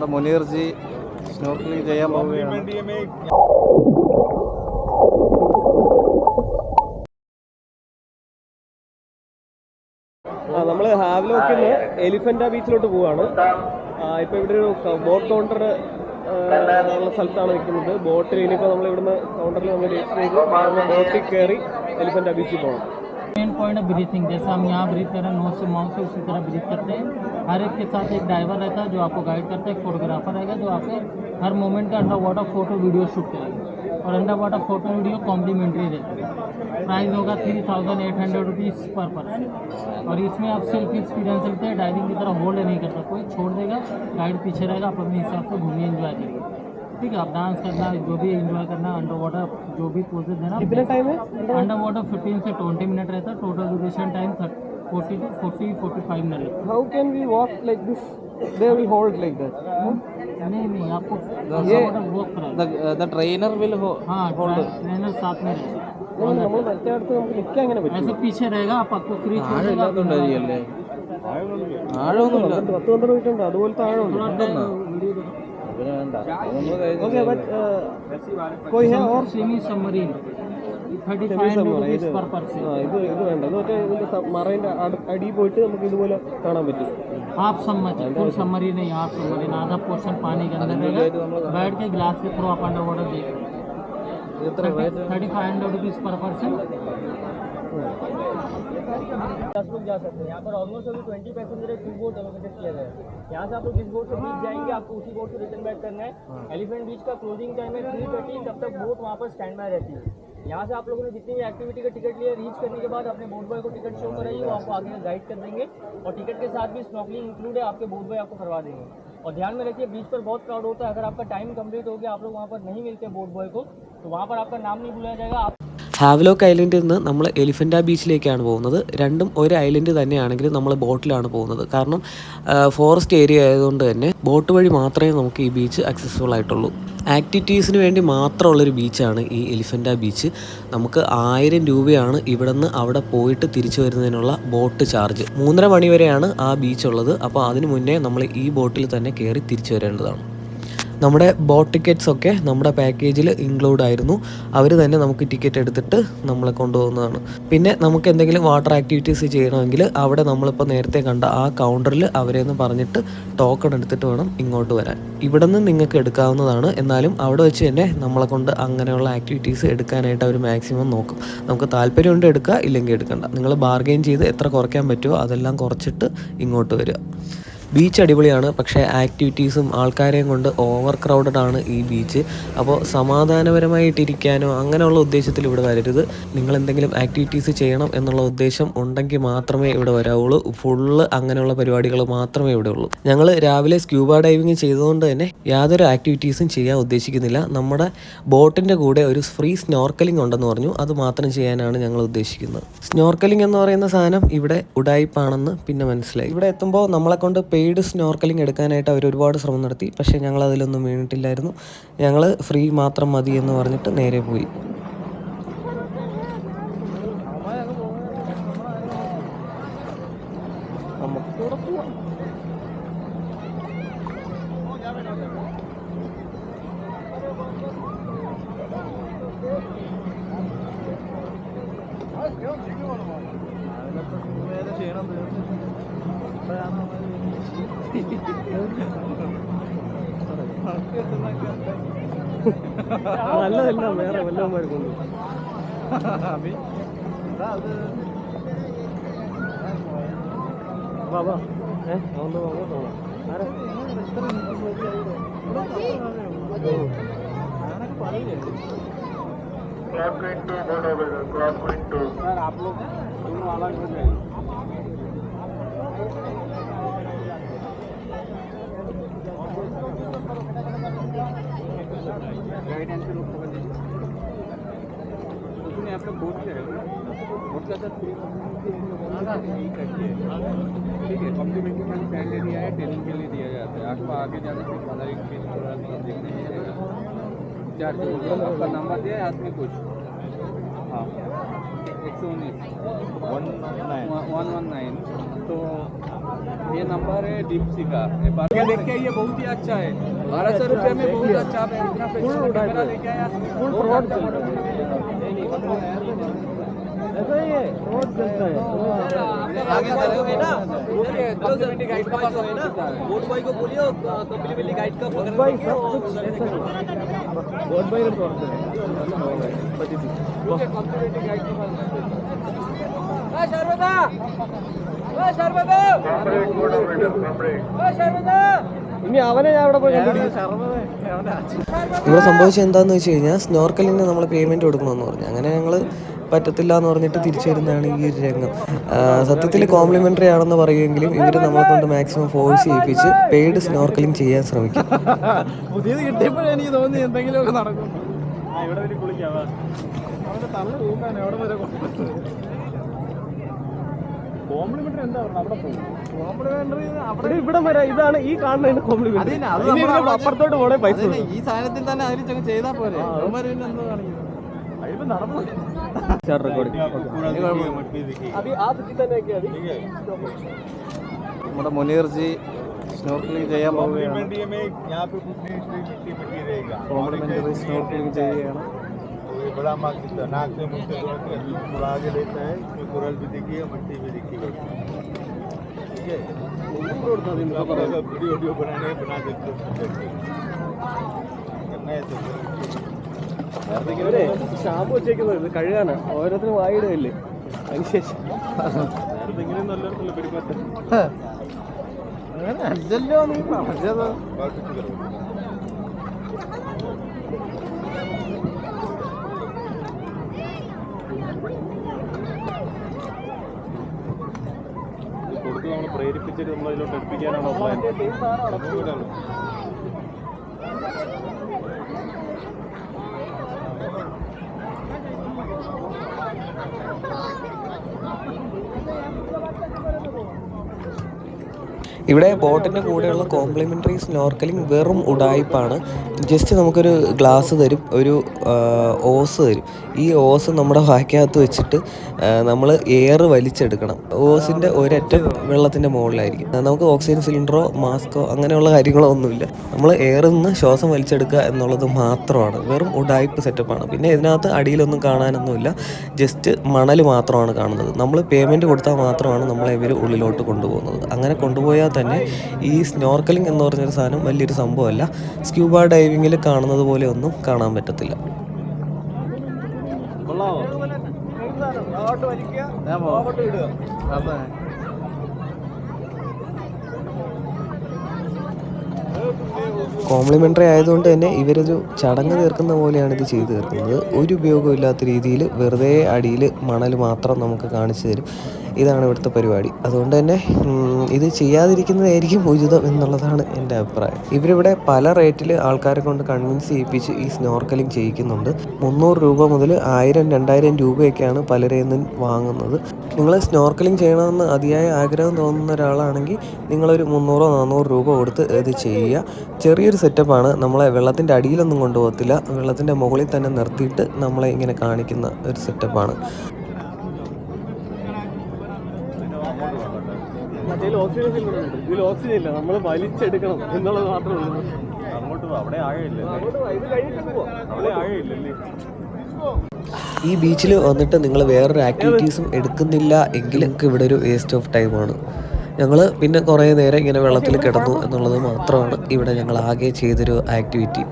നമ്മുടെ മുനീർജി സ്നോർക്കലിംഗ് ചെയ്യാൻ പോവുകയാണ്. നമ്മൾ ഹാവ്ലോക്കിൽ നിന്ന് എലിഫൻ്റ ബീച്ചിലോട്ട് പോവുകയാണ്. ഇപ്പോൾ ഇവിടെ ഒരു ബോട്ട് കൗണ്ടർ ഉള്ള സ്ഥലത്താണ് നിൽക്കുന്നത്. ബോട്ടിൽ ഇനിയിപ്പോൾ നമ്മൾ ഇവിടുന്ന് കൗണ്ടറിൽ നമ്മൾ രജിസ്റ്റർ ചെയ്ത് ബോട്ടിൽ കയറി എലിഫൻ്റ ബീച്ചിൽ പോകണം. मेन पॉइंट है ब्रीथिंग. जैसे हम यहाँ ब्रीथ कर रहे हैं नोज से माउथ से, उसी तरह ब्रीथ करते हैं. हर एक के साथ एक ड्राइवर रहता है जो आपको गाइड करता है. एक फोटोग्राफर रहेगा जो आपके हर मोमेंट का under water photo video shoot करेगा. और under water photo video complimentary रहता है. प्राइस होगा 3800 रुपीज़ पर पर्सन. और इसमें आप सेल्फ एक्सपीरियंस लेते हैं. डाइविंग की तरह होल्ड नहीं करता कोई, छोड़ देगा, गाइड पीछे रहेगा, आप अपने हिसाब से घूमिए, एंजॉय करिए. ठीक है, आप डांस करना, जो भी एंजॉय करना, अंडर वाटर जो भी पोजेज देना. कितना टाइम है अंडर वाटर 15 से 20 मिनट रहता है. Total duration time 40 to 45 minute. How can we walk like this? They will hold like that? नहीं आपको ये वॉक कराएगा. द ट्रेनर विल हाँ, ट्रेनर साथ में रहेगा. നമ്മൾ മറ്റേ അടുത്ത് നമുക്ക് നിൽക്കാൻ എങ്ങനെ പറ്റും? ऐसे पीछे रहेगा, आप आपको फ्री ആഴമൊന്നുമില്ല. 10-12 മീറ്റർ ഉണ്ട്, അതുപോലത്തെ ആഴമുണ്ട്. ओके बट कोई है और सेमी सबमरीन 3500 रुपीस पर पर्सन. ഇത് വേണ്ട. ഇത് മറ്റേ ഇതിൻ്റെ മറൈൻ്റെ അടിയിൽ പോയിട്ട് നമുക്ക് ഇതുപോലെ കാണാൻ പറ്റും. आप समझ फुल सबमरीन नहीं, आप सबमरीन आधा पोर्शन पानी के अंदर रहेगा. बैठ के ग्लास के थ्रू आप अंडर वाटर देखेंगे. 3500 रुपीस पर पर्सन. लोग जा सकते हैं. यहाँ पर ऑलमोस्ट अभी 20 पैसेंजर है. 2 बोट एलोकेटेड किया गया है. यहाँ से आप लोग जिस बोट से बीच जाएंगे आपको उसी बोट से रिटर्न बैक करना है. एलिफेंट बीच का क्लोजिंग टाइम है 3:30. तब तक बोट वहाँ पर स्टैंड बाय रहती है. यहाँ से आप लोगों ने जितनी भी एक्टिविटी का टिकट लिया, रीच करने के बाद अपने बोट बॉय को टिकट शो कराइए, वो आपको आगे गाइड कर देंगे. और टिकट के साथ भी स्नॉर्कलिंग इंक्लूड है, आपके बोट बॉय आपको करवा देंगे. और ध्यान में रखिए बीच पर बहुत क्राउड होता है. अगर आपका टाइम कंप्लीट हो गया, आप लोग वहाँ पर नहीं मिलते बोट बॉय को, तो वहाँ पर आपका नाम नहीं बुलाया जाएगा. ഹാവ്ലോക്ക് ഐലൻഡിൽ നിന്ന് നമ്മൾ എലിഫൻ്റ ബീച്ചിലേക്കാണ് പോകുന്നത്. രണ്ടും ഒരു ഐലൻഡ് തന്നെയാണെങ്കിലും നമ്മൾ ബോട്ടിലാണ് പോകുന്നത്. കാരണം ഫോറസ്റ്റ് ഏരിയ ആയതുകൊണ്ട് തന്നെ ബോട്ട് വഴി മാത്രമേ നമുക്ക് ഈ ബീച്ച് അക്സസിബിൾ ആയിട്ടുള്ളൂ. ആക്ടിവിറ്റീസിന് വേണ്ടി മാത്രമുള്ളൊരു ബീച്ചാണ് ഈ എലിഫൻ്റ ബീച്ച്. നമുക്ക് 1000 രൂപയാണ് ഇവിടെ നിന്ന് അവിടെ പോയിട്ട് തിരിച്ചു വരുന്നതിനുള്ള ബോട്ട് ചാർജ്. 3:30 മണി വരെയാണ് ആ ബീച്ച് ഉള്ളത്. അപ്പോൾ അതിന് മുന്നേ നമ്മൾ ഈ ബോട്ടിൽ തന്നെ കയറി തിരിച്ചു വരേണ്ടതാണ്. നമ്മുടെ ബോട്ട് ടിക്കറ്റ്സ് ഒക്കെ നമ്മുടെ പാക്കേജിൽ ഇൻക്ലൂഡ് ആയിരുന്നു. അവർ തന്നെ നമുക്ക് ടിക്കറ്റ് എടുത്തിട്ട് നമ്മളെ കൊണ്ടുപോകുന്നതാണ്. പിന്നെ നമുക്ക് എന്തെങ്കിലും വാട്ടർ ആക്ടിവിറ്റീസ് ചെയ്യണമെങ്കിൽ അവിടെ നമ്മളിപ്പോൾ നേരത്തെ കണ്ട ആ കൗണ്ടറിൽ അവരെന്ന് പറഞ്ഞിട്ട് ടോക്കൺ എടുത്തിട്ട് വേണം ഇങ്ങോട്ട് വരാൻ. ഇവിടെ നിന്ന് നിങ്ങൾക്ക് എടുക്കാവുന്നതാണ്. എന്നാലും അവിടെ വെച്ച് തന്നെ നമ്മളെ കൊണ്ട് അങ്ങനെയുള്ള ആക്ടിവിറ്റീസ് എടുക്കാനായിട്ട് അവർ മാക്സിമം നോക്കും. നമുക്ക് താല്പര്യമുണ്ട് എടുക്കുക, ഇല്ലെങ്കിൽ എടുക്കണ്ട. നിങ്ങൾ ബാർഗെയിൻ ചെയ്ത് എത്ര കുറയ്ക്കാൻ പറ്റുമോ അതെല്ലാം കുറച്ചിട്ട് ഇങ്ങോട്ട് വരിക. ബീച്ച് അടിപൊളിയാണ്, പക്ഷേ ആക്ടിവിറ്റീസും ആൾക്കാരെയും കൊണ്ട് ഓവർ ക്രൗഡഡ് ആണ് ഈ ബീച്ച്. അപ്പോൾ സമാധാനപരമായിട്ടിരിക്കാനോ അങ്ങനെയുള്ള ഉദ്ദേശത്തിൽ ഇവിടെ വരരുത്. നിങ്ങൾ എന്തെങ്കിലും ആക്ടിവിറ്റീസ് ചെയ്യണം എന്നുള്ള ഉദ്ദേശം ഉണ്ടെങ്കിൽ മാത്രമേ ഇവിടെ വരാവുള്ളൂ. ഫുള്ള് അങ്ങനെയുള്ള പരിപാടികൾ മാത്രമേ ഇവിടെ ഉള്ളൂ. ഞങ്ങൾ രാവിലെ സ്ക്യൂബ ഡൈവിങ് ചെയ്തതുകൊണ്ട് തന്നെ യാതൊരു ആക്ടിവിറ്റീസും ചെയ്യാൻ ഉദ്ദേശിക്കുന്നില്ല. നമ്മുടെ ബോട്ടിൻ്റെ കൂടെ ഒരു ഫ്രീ സ്നോർക്കലിംഗ് ഉണ്ടെന്ന് പറഞ്ഞു, അത് മാത്രം ചെയ്യാനാണ് ഞങ്ങൾ ഉദ്ദേശിക്കുന്നത്. സ്നോർക്കലിംഗ് എന്ന് പറയുന്ന സാധനം ഇവിടെ ഉഡായിപ്പാണെന്ന് പിന്നെ മനസ്സിലായി. ഇവിടെ എത്തുമ്പോൾ നമ്മളെ കൊണ്ട് പെയ്ഡ് സ്നോർക്കലിംഗ് എടുക്കാനായിട്ട് അവർ ഒരുപാട് ശ്രമം നടത്തി. പക്ഷേ ഞങ്ങൾ അതിലൊന്നും വീണിട്ടില്ലായിരുന്നു. ഞങ്ങൾ ഫ്രീ മാത്രം മതി എന്ന് പറഞ്ഞിട്ട് നേരെ പോയി. നല്ലതല്ല, വേറെ വല്ലവന്മാർ കൊണ്ടു. ബാബാ ഒന്ന് അങ്ങോട്ടോ ആരെ आप लोग दोनों अलग हो जाएंगे. गाइड एंड लोग पकड़ लीजिए. उसमें आप लोग बोट से रहेगा, बोट का साथ ठीक है. कॉम्प्लीमेंट्री में पहले दिया है, ट्रेनिंग के लिए दिया जाता है. आपको आगे जाने से पता देखने नहीं जाएगा. चार्ज आपका नंबर दिया है हाथ में कुछ हाँ 119 तो ये नंबर है डीप सी का देखिए ये बहुत ही अच्छा है 1200 रुपये में बहुत अच्छा है इतना कैमरा लेके आया फुल फ्रॉड ऐसा ही है, फ्रॉड चलता है। कम्युनिटी गाइड का पास है ना बोट भाई को बोलिए कम्युनिटी गाइड का बोट भाई सब कुछ ऐसा ही बोट भाई ने फ्रॉड कर कम्युनिटी गाइड के पास ഇനി അവനെ ഞാൻ അവിടെ പോയി കണ്ടുപിടിക്കും. ഇവിടെ സംഭവിച്ചത് എന്താണെന്ന് വെച്ച് കഴിഞ്ഞാൽ സ്നോർക്കലിന് നമ്മൾ പേയ്മെൻറ്റ് കൊടുക്കണമെന്ന് പറഞ്ഞു. അങ്ങനെ ഞങ്ങൾ പറ്റത്തില്ല എന്ന് പറഞ്ഞിട്ട് തിരിച്ചു വരുന്നതാണ് ഈ ഒരു രംഗം. സത്യത്തിൽ കോംപ്ലിമെൻ്ററി ആണെന്ന് പറയുമെങ്കിലും ഇവർ നമ്മളെ കൊണ്ട് മാക്സിമം ഫോഴ്സ് ചെയ്യിപ്പിച്ച് പെയ്ഡ് സ്നോർക്കലിംഗ് ചെയ്യാൻ ശ്രമിക്കും. പുതിയത് കിട്ടിയപ്പോഴേ എനിക്ക് തോന്നി എന്തെങ്കിലുമൊക്കെ നടക്കും. ഇവിടെ വരെ കുളിക്കാം, അവൻ്റെ തള്ളു തൂക്കാൻ എവിടെ വരെ കോംപ്ലിമെന്ററി എന്താ പറഞ്ഞത്? അവിടെ പോകും കോംപ്ലിമെന്ററി അവിടെ ഇവിടെ വരെ ഇതാണ് ഈ കാണുന്നതിന്റെ കോംപ്ലിമെന്ററി. അപ്പുറത്തോട്ട് പോണേ പൈസ ഈ സാധനത്തിൽ തന്നെ അതിൽ ചെയ്താൽ പോരെ. എന്തോ കാണിക്കുന്നു അതിപ്പോ നടന്നു നമ്മുടെ മുനീർജി സ്നോർക്കലിംഗ് ചെയ്യാൻ പോവുകയാണ്. കോംപ്ലിമെന്ററി സ്നോർക്കലിംഗ് ചെയ്യുകയാണ്. बड़ा मार्ग नाक से मुंह से पूरा आगे लेता है, इसमें कोरल भी दिखी है, मट्टी भी दिखी है। ठीक है, वीडियो बनाने बना देते ഷാമ്പ് വെച്ചേക്കുന്നത് കഴുകാനാ, ഓരോരുത്തരും വായിടുകയല്ലേ അതിനുശേഷം ഇങ്ങനെയും നല്ലൊരു പെരുമാറ്റം അങ്ങനെ അല്ലല്ലോ നീ പറഞ്ഞത്. കൊടുത്ത് നമ്മൾ പ്രേരിപ്പിച്ചിട്ട് നമ്മൾ അതിലോട്ട് എടുപ്പിക്കാനാണോ പ്ലാൻ? ഇവിടെ ബോട്ടിൻ്റെ കൂടെയുള്ള കോംപ്ലിമെൻ്ററി സ്നോർക്കലിംഗ് വെറും ഉഡായിപ്പാണ്. ജസ്റ്റ് നമുക്കൊരു ഗ്ലാസ് തരും, ഒരു ഓസ് തരും. ഈ ഓസ് നമ്മുടെ വായ്ക്കകത്ത് വെച്ചിട്ട് നമ്മൾ എയർ വലിച്ചെടുക്കണം. ഓസിൻ്റെ ഒരറ്റം വെള്ളത്തിൻ്റെ മുകളിലായിരിക്കും. നമുക്ക് ഓക്സിജൻ സിലിണ്ടറോ മാസ്കോ അങ്ങനെയുള്ള കാര്യങ്ങളോ ഒന്നുമില്ല. നമ്മൾ എയറിൽ നിന്ന് ശ്വാസം വലിച്ചെടുക്കുക എന്നുള്ളത് മാത്രമാണ്. വെറും ഉഡായിപ്പ് സെറ്റപ്പാണ്. പിന്നെ ഇതിനകത്ത് അടിയിലൊന്നും കാണാനൊന്നുമില്ല, ജസ്റ്റ് മണൽ മാത്രമാണ് കാണുന്നത്. നമ്മൾ പേയ്മെൻറ്റ് കൊടുത്താൽ മാത്രമാണ് നമ്മളെ ഇവർ ഉള്ളിലോട്ട് കൊണ്ടുപോകുന്നത്. അങ്ങനെ കൊണ്ടുപോയാൽ തന്നെ ഈ സ്നോർക്കലിംഗ് എന്ന് പറഞ്ഞൊരു സാധനം വലിയൊരു സംഭവമല്ല. സ്ക്യൂബ ഡൈവിങ്ങിൽ കാണുന്നത് പോലെ ഒന്നും കാണാൻ പറ്റത്തില്ല. കോംപ്ലിമെൻ്ററി ആയതുകൊണ്ട് തന്നെ ഇവരൊരു ചടങ്ങ് തീർക്കുന്ന പോലെയാണ് ഇത് ചെയ്തു തീർക്കുന്നത്. ഒരു ഉപയോഗമില്ലാത്ത രീതിയിൽ വെറുതെ അടിയിൽ മണൽ മാത്രം നമുക്ക് കാണിച്ചു തരും. ഇതാണ് ഇവിടുത്തെ പരിപാടി. അതുകൊണ്ട് തന്നെ ഇത് ചെയ്യാതിരിക്കുന്നതായിരിക്കും ഉചിതം എന്നുള്ളതാണ് എൻ്റെ അഭിപ്രായം. ഇവരിവിടെ പല റേറ്റിൽ ആൾക്കാരെ കൊണ്ട് കൺവിൻസ് ചെയ്യിപ്പിച്ച് ഈ സ്നോർക്കലിംഗ് ചെയ്യിക്കുന്നുണ്ട്. 300 രൂപ മുതൽ 1000-2000 രൂപയൊക്കെയാണ് പലരെയും നിന്നും വാങ്ങുന്നത്. നിങ്ങൾ സ്നോർക്കലിംഗ് ചെയ്യണമെന്ന് അതിയായ ആഗ്രഹം തോന്നുന്ന ഒരാളാണെങ്കിൽ നിങ്ങളൊരു 300-400 രൂപ കൊടുത്ത് ഇത് ചെയ്യുക. ചെറിയൊരു സെറ്റപ്പാണ്. നമ്മളെ വെള്ളത്തിൻ്റെ അടിയിലൊന്നും കൊണ്ടുപോകത്തില്ല, വെള്ളത്തിൻ്റെ മുകളിൽ തന്നെ നിർത്തിയിട്ട് നമ്മളെ ഇങ്ങനെ കാണിക്കുന്ന ഒരു സെറ്റപ്പാണ്. ഇതിൽ ഓക്സിജൻ സിലിണ്ടറുണ്ട്, ഇതിൽ ഓക്സിജൻ ഇല്ല, നമ്മൾ വലിച്ചെടുക്കണം എന്നുള്ളത് മാത്രമേ ഉള്ളൂ. അങ്ങോട്ട് അവിടെ ആഴയില്ല, ഇത് കഴിഞ്ഞിട്ട് പോവാം, അവിടെ ആഴയില്ലല്ലേ. ഈ ബീച്ചിൽ വന്നിട്ട് നിങ്ങൾ വേറൊരു ആക്ടിവിറ്റീസും എടുക്കുന്നില്ല എങ്കിൽ നിങ്ങൾക്ക് ഇവിടെ ഒരു വേസ്റ്റ് ഓഫ് ടൈമാണ്. ഞങ്ങൾ പിന്നെ കുറേ നേരം ഇങ്ങനെ വെള്ളത്തിൽ കിടന്നു എന്നുള്ളത് മാത്രമാണ് ഇവിടെ ഞങ്ങൾ ആകെ ചെയ്തൊരു ആക്ടിവിറ്റി.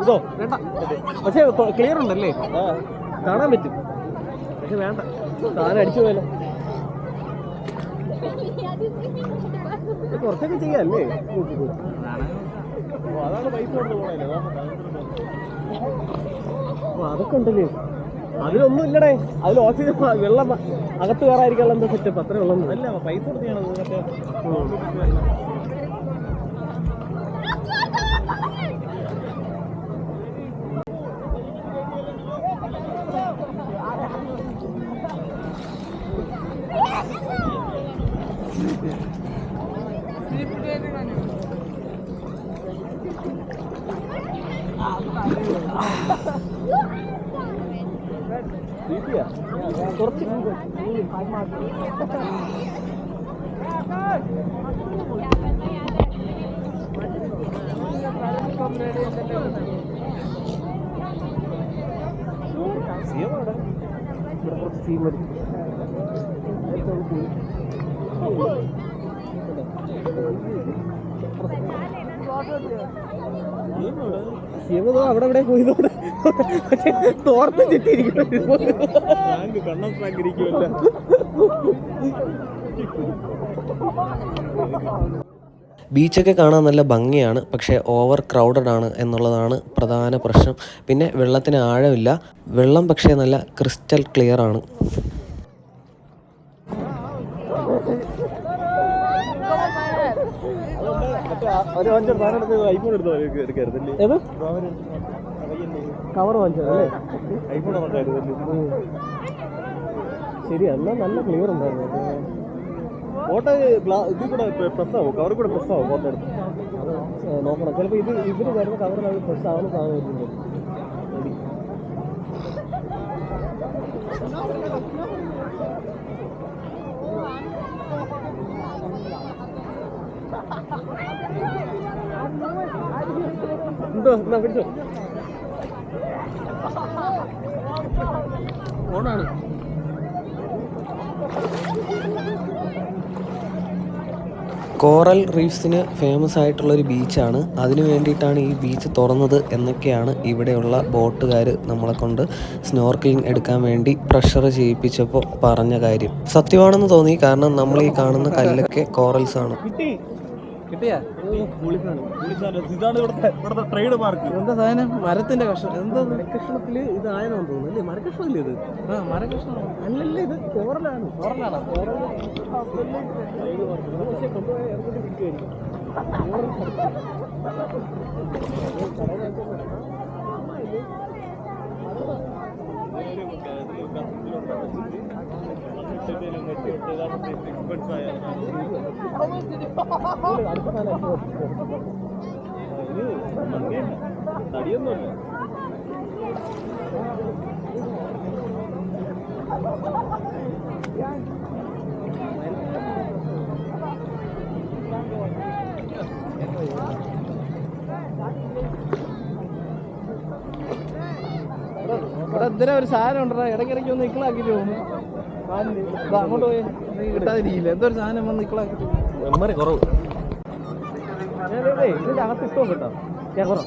ഇതോ വേണ്ട, പക്ഷേ ക്ലിയർ ഉണ്ടല്ലേ, കാണാൻ പറ്റും, പക്ഷെ വേണ്ട, സാധനം അടിച്ചു പോയല്ലോ. കുറച്ചൊക്കെ ചെയ്യാല്ലേ, അതാണ് പൈസ കൊണ്ട് പോകണല്ലേ. അതൊക്കെ ഉണ്ടല്ലേ, അതിലൊന്നും ഇല്ലടേ, അതിൽ ഓക്സിജൻ വെള്ളം അകത്ത് കയറാതിരിക്കാനുള്ള എന്താ സെറ്റപ്പ്, അത്രേ ഉള്ളൂ. അല്ല പൈസ കൊടുത്താണ് മറ്റേ. കുറച്ച് സീൻ വരും. സിയമതോ അവിടെ ഇവിടെ പോയതോടെ തോർത്ത് ചിട്ടിരിക്കുന്നു. കണ്ണം ഇരിക്കുമല്ല. ബീച്ചൊക്കെ കാണാൻ നല്ല ഭംഗിയാണ്, പക്ഷേ ഓവർ ക്രൗഡഡ് ആണ് എന്നുള്ളതാണ് പ്രധാന പ്രശ്നം. പിന്നെ വെള്ളത്തിന് ആഴമില്ല, വെള്ളം പക്ഷേ നല്ല ക്രിസ്റ്റൽ ക്ലിയർ ആണ്. ഒരു 5 സാധനം എടുത്ത് ഐഫോൺ എടുക്കായിരുന്നല്ലേ? ഏത് കവർ വാങ്ങിച്ചതല്ലേ? ഐഫോൺ ഉണ്ടായിരുന്നു. ശരി, എന്നാൽ നല്ല ക്ലിയർ ഉണ്ടായിരുന്നു. ഫോട്ടോ ഇതിൽ കൂടെ പ്രസ്സാവും, കവറിൽ കൂടെ പ്രസ്സാവും ഫോട്ടോ എടുത്ത്. അത് നോക്കണം. ചിലപ്പോൾ ഇവർ വരുന്ന കവറിൽ അത് പ്രസ് ആവുന്ന സാധനം വരുന്നുണ്ട്. എന്തോ എന്നാ പിടിച്ചോ. ഓണാണ്. കോറൽ റീഫ്സിന് ഫേമസ് ആയിട്ടുള്ളൊരു ബീച്ചാണ്. അതിനു വേണ്ടിയിട്ടാണ് ഈ ബീച്ച് തുറന്നത് എന്നൊക്കെയാണ് ഇവിടെയുള്ള ബോട്ടുകാർ നമ്മളെ കൊണ്ട് സ്നോർക്കലിംഗ് എടുക്കാൻ വേണ്ടി പ്രഷർ ചെയ്യിപ്പിച്ചപ്പോൾ പറഞ്ഞ കാര്യം. സത്യമാണെന്ന് തോന്നി, കാരണം നമ്മൾ ഈ കാണുന്ന കല്ലൊക്കെ കോറൽസ് ആണ്. കിട്ടിയാ? ഇതാണ് ഇവിടുത്തെ ട്രേഡ് മാർക്ക്. എന്താ സാധനം? മരത്തിന്റെ കഷ്ണം. എന്താ മരക്കഷ്ണത്തില് ഇത് ആയതാണെന്ന് തോന്നുന്നു അല്ലേ? മരക്കഷ്ണമല്ലേ ഇത്? ആ മരക്കഷ്ണം അല്ലല്ലേ, ഇത് കോറലാണ്. കോറലാണോ? പക്ഷേ കൊണ്ടുപോയ എയർപോർട്ടിൽ കിട്ടുമായിരിക്കും. തടിയൊന്നുമല്ല. ഇവിടെ എന്തിനാ ഒരു സാധനം ഉണ്ടോ? ഇടയ്ക്കിടയ്ക്ക് ഒന്ന് നിക്കളാക്കിട്ട് പോകുന്നു. അങ്ങോട്ട് പോയി കിട്ടാതിരിക്കില്ല. എന്തോ ഒരു സാധനം വന്ന് നിക്കളാക്കിട്ട് മെമ്മറി കുറവ്. ഇതിന്റെ അകത്ത് ഇട്ടോ കേട്ടോ കുറവ്.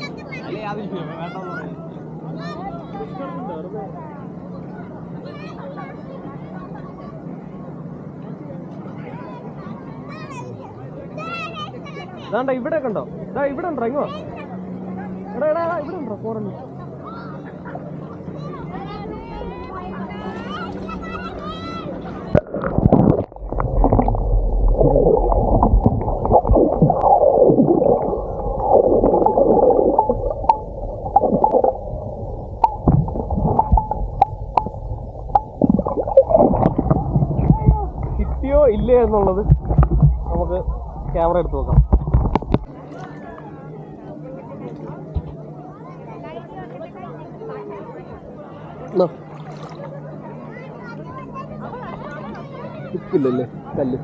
ഇതാണ്ട ഇവിടെ കണ്ടോ? ഇതാ ഇവിടെ ഉണ്ടോ? ഇങ്ങോ എടാ എടാ ഇവിടെ ഉണ്ടോ കോറല്? കിട്ടിയോ ഇല്ലേ എന്നുള്ളത് നമുക്ക് ക്യാമറ എടുത്ത് നോക്കാം. കിട്ടില്ലല്ലേ കല്ല്.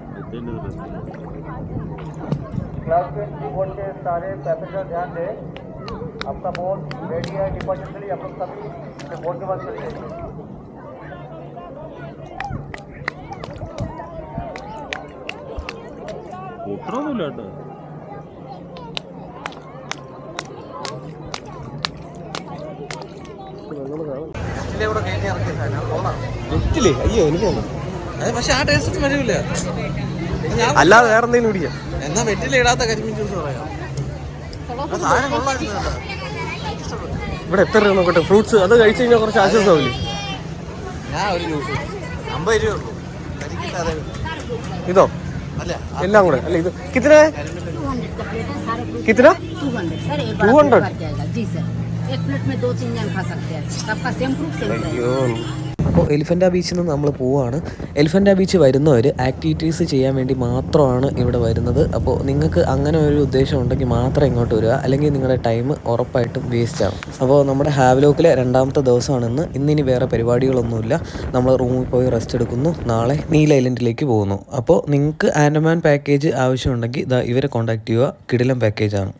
क्लास 20 बोर्ड के सारे पैसेंजर ध्यान दें, आपका बोर्ड रेडी है डिपार्चर के लिए। आप लोग सभी बोर्ड के पास चले जाइए। ഉത്തരവൊന്നുമില്ല കേട്ടോ. അയ്യോ എനിക്ക് പക്ഷെ ആ ടേസ്റ്റ് വരില്ല. അല്ലാതെ വേറെ എന്തെങ്കിലും കുടിക്കാം. എന്നാ വെറ്റിലിടാത്ത കരിമീൻ ജ്യൂസ് പറയാം. ഇവിടെ എത്ര രൂപ നോക്കട്ടെ? ഫ്രൂട്ട്സ് അത് കഴിച്ചു കഴിഞ്ഞാൽ കുറച്ച് ആശ്വാസമാവില്ലേ? ഞാൻ ഒരു ജ്യൂസ് 50 രൂപ ഉള്ളൂ. ഇതോ അല്ല എല്ലാം കൂടെ അല്ല ഇത് കിतना कितना 200 जी सर, एक प्लेट में 2-3 जन खा सकते हैं। सबका सेम फ्रूट सेम प्राइस। അയ്യോ അപ്പോൾ എലിഫൻ്റ ബീച്ചിൽ നിന്ന് നമ്മൾ പോവുകയാണ്. എലിഫൻ്റ ബീച്ച് വരുന്നവർ ആക്ടിവിറ്റീസ് ചെയ്യാൻ വേണ്ടി മാത്രമാണ് ഇവിടെ വരുന്നത്. അപ്പോൾ നിങ്ങൾക്ക് അങ്ങനെ ഒരു ഉദ്ദേശം ഉണ്ടെങ്കിൽ മാത്രം ഇങ്ങോട്ട് വരിക, അല്ലെങ്കിൽ നിങ്ങളുടെ ടൈം ഉറപ്പായിട്ടും വേസ്റ്റ് ആവും. അപ്പോൾ നമ്മുടെ ഹാവ്ലോക്കിലെ 2ാമത്തെ ദിവസമാണ് ഇന്നിനി വേറെ പരിപാടികളൊന്നുമില്ല. നമ്മൾ റൂമിൽ പോയി റെസ്റ്റ് എടുക്കുന്നു. നാളെ നീൽ ഐലൻഡിലേക്ക് പോകുന്നു. അപ്പോൾ നിങ്ങൾക്ക് ആൻഡമാൻ പാക്കേജ് ആവശ്യമുണ്ടെങ്കിൽ ഇവരെ കോൺടാക്ട് ചെയ്യുക. കിടിലൻ പാക്കേജാണ്.